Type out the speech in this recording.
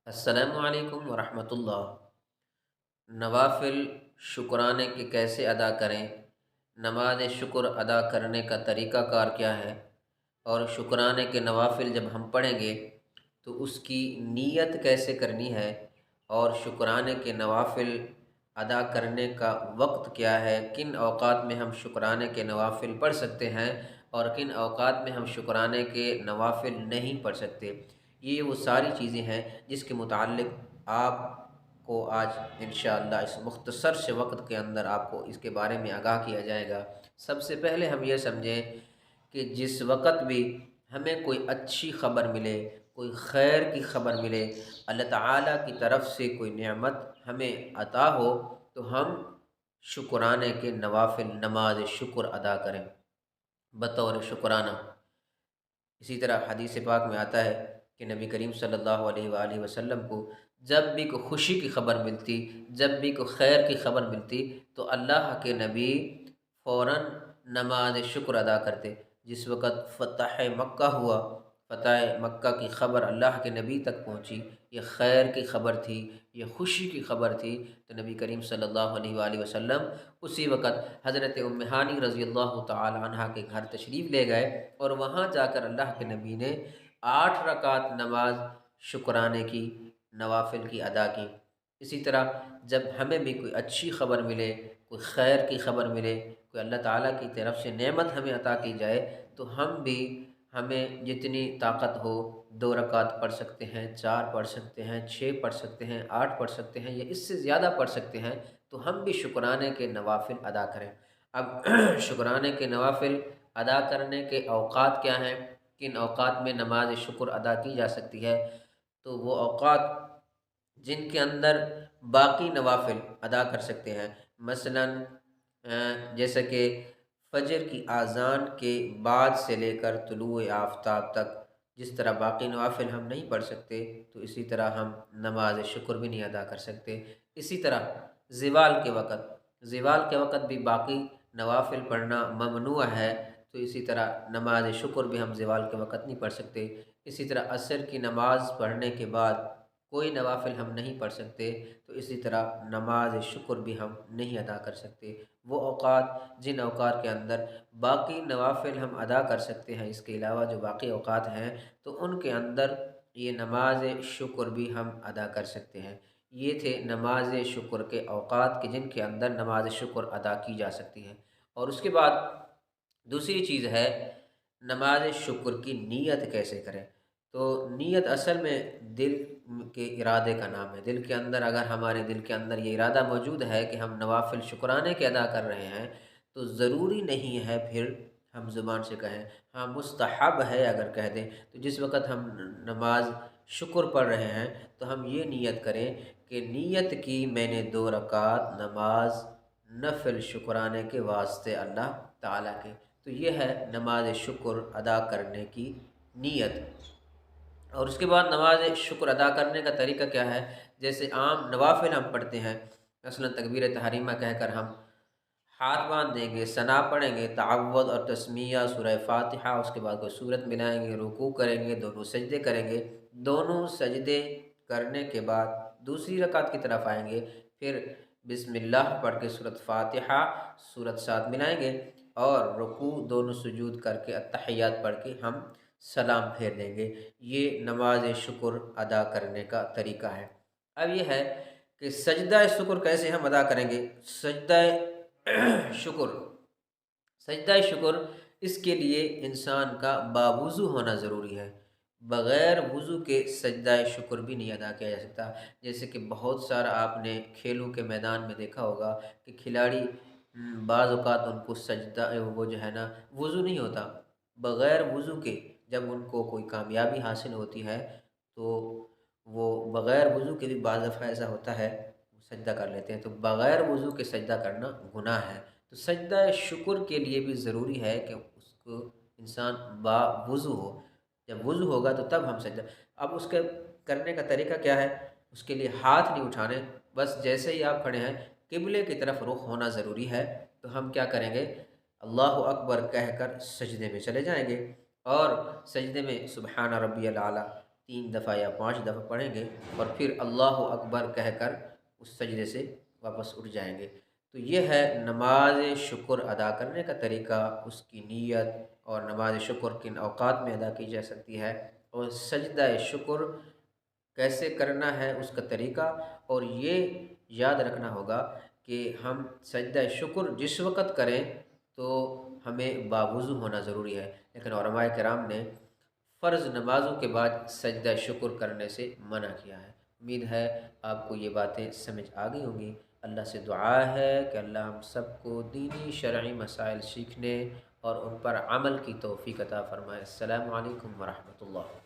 السلام علیکم ورحمۃ اللہ۔ نوافل شکرانے کے کیسے ادا کریں؟ نماز شکر ادا کرنے کا طریقہ کار کیا ہے؟ اور شکرانے کے نوافل جب ہم پڑھیں گے تو اس کی نیت کیسے کرنی ہے؟ اور شکرانے کے نوافل ادا کرنے کا وقت کیا ہے؟ کن اوقات میں ہم شکرانے کے نوافل پڑھ سکتے ہیں اور کن اوقات میں ہم شکرانے کے نوافل نہیں پڑھ سکتے؟ یہ وہ ساری چیزیں ہیں جس کے متعلق آپ کو آج انشاءاللہ اس مختصر سے وقت کے اندر آپ کو اس کے بارے میں آگاہ کیا جائے گا۔ سب سے پہلے ہم یہ سمجھیں کہ جس وقت بھی ہمیں کوئی اچھی خبر ملے، کوئی خیر کی خبر ملے، اللہ تعالیٰ کی طرف سے کوئی نعمت ہمیں عطا ہو، تو ہم شکرانے کے نوافل نماز شکر ادا کریں بطور شکرانہ۔ اسی طرح حدیث پاک میں آتا ہے کہ نبی کریم صلی اللہ علیہ وآلہ وسلم کو جب بھی کوئی خوشی کی خبر ملتی، جب بھی کوئی خیر کی خبر ملتی، تو اللہ کے نبی فوراً نماز شکر ادا کرتے۔ جس وقت فتح مکہ ہوا، فتح مکہ کی خبر اللہ کے نبی تک پہنچی، یہ خیر کی خبر تھی، یہ خوشی کی خبر تھی، تو نبی کریم صلی اللہ علیہ وآلہ وسلم اسی وقت حضرت ام ہانی رضی اللہ تعالی عنہ کے گھر تشریف لے گئے، اور وہاں جا کر اللہ کے نبی نے 8 رکعت نماز شکرانے کی، نوافل کی ادا کی۔ اسی طرح جب ہمیں بھی کوئی اچھی خبر ملے، کوئی خیر کی خبر ملے، کوئی اللہ تعالیٰ کی طرف سے نعمت ہمیں عطا کی جائے، تو ہمیں جتنی طاقت ہو 2 رکعت پڑھ سکتے ہیں، 4 پڑھ سکتے ہیں، 6 پڑھ سکتے ہیں، 8 پڑھ سکتے ہیں، یا اس سے زیادہ پڑھ سکتے ہیں، تو ہم بھی شکرانے کے نوافل ادا کریں۔ اب شکرانے کے نوافل ادا کرنے کے اوقات کیا ہیں؟ کن اوقات میں نماز شکر ادا کی جا سکتی ہے؟ تو وہ اوقات جن کے اندر باقی نوافل ادا کر سکتے ہیں، مثلاً جیسا کہ فجر کی اذان کے بعد سے لے کر طلوع آفتاب تک جس طرح باقی نوافل ہم نہیں پڑھ سکتے، تو اسی طرح ہم نماز شکر بھی نہیں ادا کر سکتے۔ اسی طرح زوال کے وقت بھی باقی نوافل پڑھنا ممنوع ہے، تو اسی طرح نماز شکر بھی ہم زوال کے وقت نہیں پڑھ سکتے۔ اسی طرح عصر کی نماز پڑھنے کے بعد کوئی نوافل ہم نہیں پڑھ سکتے، تو اسی طرح نماز شکر بھی ہم نہیں ادا کر سکتے۔ وہ اوقات جن اوقات کے اندر باقی نوافل ہم ادا کر سکتے ہیں، اس کے علاوہ جو باقی اوقات ہیں، تو ان کے اندر یہ نماز شکر بھی ہم ادا کر سکتے ہیں۔ یہ تھے نماز شکر کے اوقات کہ جن کے اندر نماز شکر ادا کی جا سکتی ہے۔ اور اس کے بعد دوسری چیز ہے نماز شکر کی نیت کیسے کریں؟ تو نیت اصل میں دل کے ارادے کا نام ہے۔ دل کے اندر، اگر ہمارے دل کے اندر یہ ارادہ موجود ہے کہ ہم نوافل شکرانے کے ادا کر رہے ہیں، تو ضروری نہیں ہے پھر ہم زبان سے کہیں، ہاں مستحب ہے اگر کہہ دیں، تو جس وقت ہم نماز شکر پڑھ رہے ہیں تو ہم یہ نیت کریں کہ نیت کی میں نے 2 رکعت نماز نفل شکرانے کے واسطے اللہ تعالیٰ کے۔ تو یہ ہے نماز شکر ادا کرنے کی نیت۔ اور اس کے بعد نماز شکر ادا کرنے کا طریقہ کیا ہے؟ جیسے عام نوافل ہم پڑھتے ہیں، مثلا تکبیر تحریمہ کہہ کر ہم ہاتھ باندھ دیں گے، ثنا پڑھیں گے، تعوذ اور تسمیہ، سورہ فاتحہ، اس کے بعد کوئی سورت ملائیں گے، رکوع کریں گے، دونوں سجدے کریں گے، دونوں سجدے کرنے کے بعد دوسری رکعت کی طرف آئیں گے، پھر بسم اللہ پڑھ کے سورت فاتحہ، سورت ساتھ ملائیں گے، اور رکوع دونوں سجود کر کے التحیات پڑھ کے ہم سلام پھیر دیں گے۔ یہ نماز شکر ادا کرنے کا طریقہ ہے۔ اب یہ ہے کہ سجدہ شکر کیسے ہم ادا کریں گے؟ شکر سجدہ شکر اس کے لیے انسان کا باوضو ہونا ضروری ہے۔ بغیر وضو کے سجدہ شکر بھی نہیں ادا کیا جا سکتا۔ جیسے کہ بہت سارا آپ نے کھیلوں کے میدان میں دیکھا ہوگا کہ کھلاڑی بعض اوقات ان کو سجدہ وہ جو ہے نا وضو نہیں ہوتا، بغیر وضو کے جب ان کو کوئی کامیابی حاصل ہوتی ہے تو وہ بغیر وضو کے بھی بعض دفعہ ایسا ہوتا ہے سجدہ کر لیتے ہیں، تو بغیر وضو کے سجدہ کرنا گناہ ہے۔ تو سجدہ شکر کے لیے بھی ضروری ہے کہ اس کو انسان با وضو ہو۔ جب وضو ہوگا تو تب ہم سجدہ۔ اب اس کے کرنے کا طریقہ کیا ہے؟ اس کے لیے ہاتھ نہیں اٹھانے، بس جیسے ہی آپ کھڑے ہیں قبلے کی طرف رخ ہونا ضروری ہے۔ تو ہم کیا کریں گے؟ اللہ اکبر کہہ کر سجدے میں چلے جائیں گے، اور سجدے میں سبحان ربی الاعلیٰ 3 دفعہ یا 5 دفعہ پڑھیں گے اور پھر اللہ اکبر کہہ کر اس سجدے سے واپس اٹھ جائیں گے۔ تو یہ ہے نماز شکر ادا کرنے کا طریقہ، اس کی نیت، اور نماز شکر کن اوقات میں ادا کی جا سکتی ہے، اور سجدہ شکر کیسے کرنا ہے اس کا طریقہ۔ اور یہ یاد رکھنا ہوگا کہ ہم سجدہ شکر جس وقت کریں تو ہمیں باوضو ہونا ضروری ہے، لیکن علماء کرام نے فرض نمازوں کے بعد سجدہ شکر کرنے سے منع کیا ہے۔ امید ہے آپ کو یہ باتیں سمجھ آ گئی ہوں گی۔ اللہ سے دعا ہے کہ اللہ ہم سب کو دینی شرعی مسائل سیکھنے اور ان پر عمل کی توفیق عطا فرمائے۔ السلام علیکم ورحمۃ اللہ۔